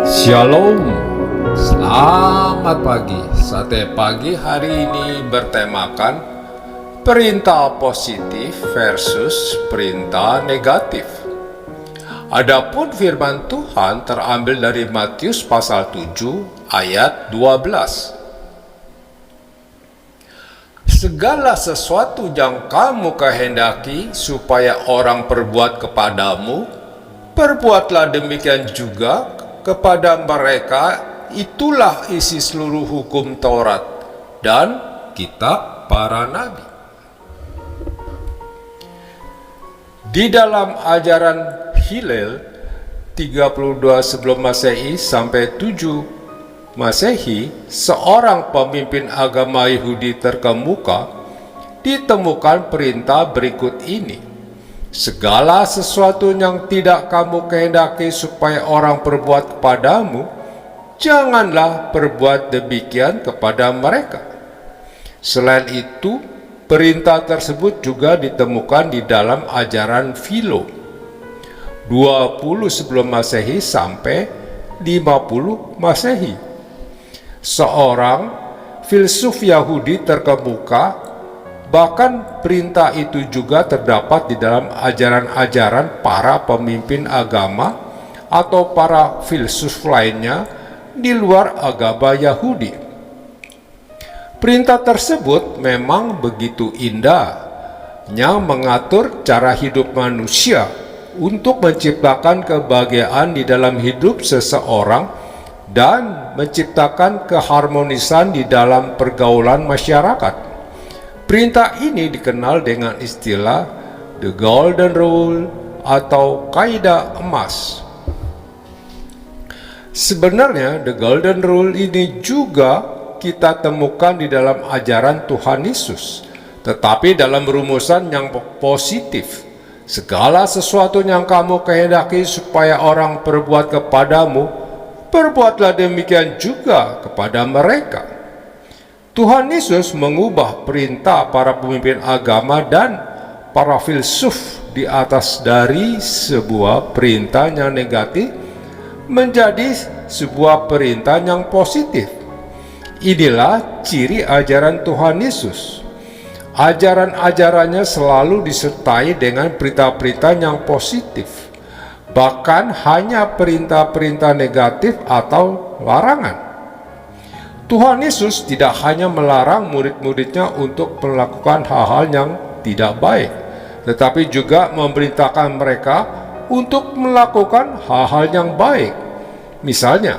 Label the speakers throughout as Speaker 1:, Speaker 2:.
Speaker 1: Shalom, selamat pagi. Sate pagi hari ini bertemakan perintah positif versus perintah negatif. Adapun firman Tuhan terambil dari Matius pasal 7 ayat 12. Segala sesuatu yang kamu kehendaki supaya orang perbuat kepadamu, perbuatlah demikian juga kepada mereka. Itulah isi seluruh hukum Taurat dan kitab para nabi. Di dalam ajaran Hillel 32 sebelum Masehi sampai 7 Masehi, seorang pemimpin agama Yahudi terkemuka ditemukan perintah berikut ini. Segala sesuatu yang tidak kamu kehendaki supaya orang perbuat kepadamu, janganlah perbuat demikian kepada mereka. Selain itu, perintah tersebut juga ditemukan di dalam ajaran Philo 20 sebelum Masehi sampai 50 Masehi. Seorang filsuf Yahudi terkemuka, bahkan perintah itu juga terdapat di dalam ajaran-ajaran para pemimpin agama atau para filsuf lainnya di luar agama Yahudi. Perintah tersebut memang begitu indahnya mengatur cara hidup manusia untuk menciptakan kebahagiaan di dalam hidup seseorang dan menciptakan keharmonisan di dalam pergaulan masyarakat. Perintah ini dikenal dengan istilah The Golden Rule atau kaidah emas. Sebenarnya The Golden Rule ini juga kita temukan di dalam ajaran Tuhan Yesus, tetapi dalam rumusan yang positif. Segala sesuatu yang kamu kehendaki supaya orang perbuat kepadamu, perbuatlah demikian juga kepada mereka. Tuhan Yesus mengubah perintah para pemimpin agama dan para filsuf di atas dari sebuah perintah yang negatif menjadi sebuah perintah yang positif. Inilah ciri ajaran Tuhan Yesus. Ajaran-ajarannya selalu disertai dengan perintah-perintah yang positif, bahkan hanya perintah-perintah negatif atau larangan. Tuhan Yesus tidak hanya melarang murid-muridnya untuk melakukan hal-hal yang tidak baik, tetapi juga memerintahkan mereka untuk melakukan hal-hal yang baik. Misalnya,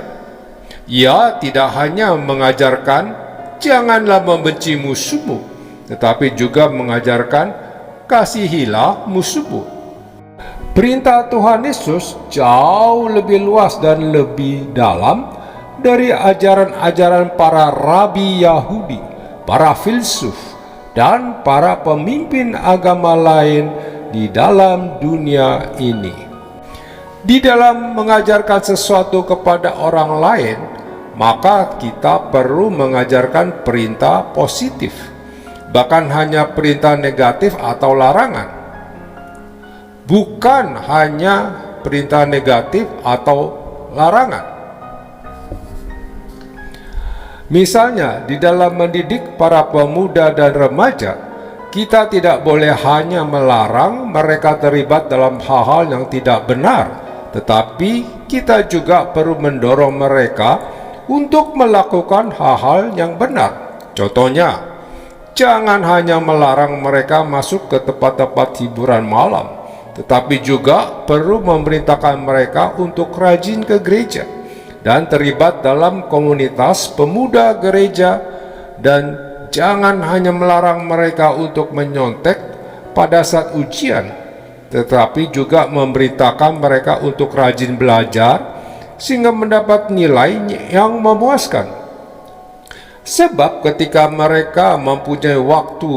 Speaker 1: Ia tidak hanya mengajarkan janganlah membenci musuhmu, tetapi juga mengajarkan kasihilah musuhmu. Perintah Tuhan Yesus jauh lebih luas dan lebih dalam dari ajaran-ajaran para rabi Yahudi, para filsuf, dan para pemimpin agama lain di dalam dunia ini. Di dalam mengajarkan sesuatu kepada orang lain, maka kita perlu mengajarkan perintah positif, bahkan hanya perintah negatif atau larangan. Bukan hanya perintah negatif atau larangan. Misalnya, di dalam mendidik para pemuda dan remaja, kita tidak boleh hanya melarang mereka terlibat dalam hal-hal yang tidak benar, tetapi kita juga perlu mendorong mereka untuk melakukan hal-hal yang benar. Contohnya, jangan hanya melarang mereka masuk ke tempat-tempat hiburan malam, tetapi juga perlu memerintahkan mereka untuk rajin ke gereja dan terlibat dalam komunitas pemuda gereja, dan jangan hanya melarang mereka untuk menyontek pada saat ujian, tetapi juga memerintahkan mereka untuk rajin belajar sehingga mendapat nilai yang memuaskan. Sebab ketika mereka mempunyai waktu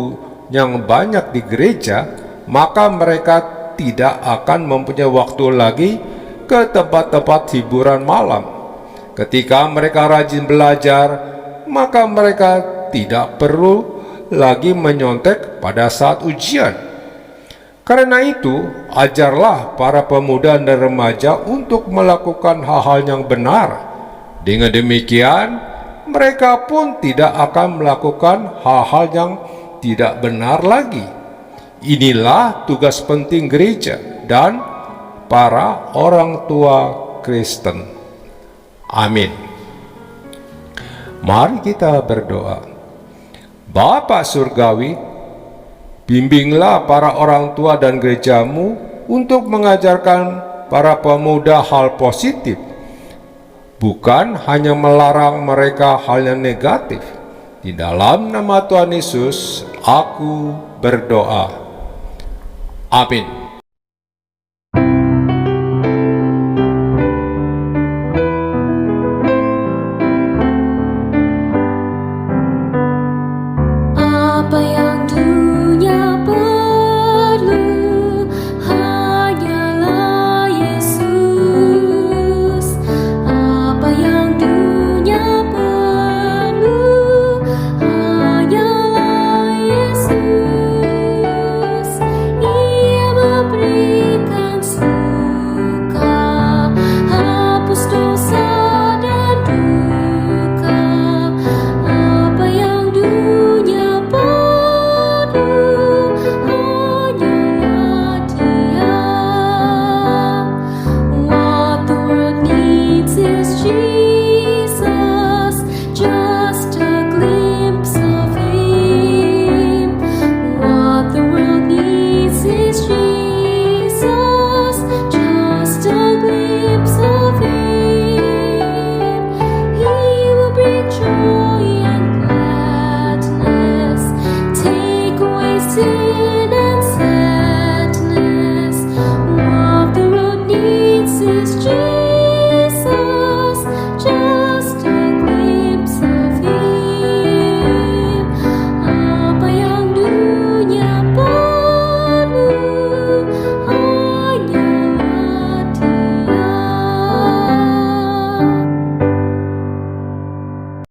Speaker 1: yang banyak di gereja, maka mereka tidak akan mempunyai waktu lagi ke tempat-tempat hiburan malam. Ketika mereka rajin belajar, maka mereka tidak perlu lagi menyontek pada saat ujian. Karena itu, ajarlah para pemuda dan remaja untuk melakukan hal-hal yang benar. Dengan demikian, mereka pun tidak akan melakukan hal-hal yang tidak benar lagi. Inilah tugas penting gereja dan para orang tua Kristen. Amin. Mari kita berdoa. Bapa Surgawi, bimbinglah para orang tua dan gerejamu untuk mengajarkan para pemuda hal positif, bukan hanya melarang mereka hal yang negatif. Di dalam nama Tuhan Yesus, aku berdoa. Amin.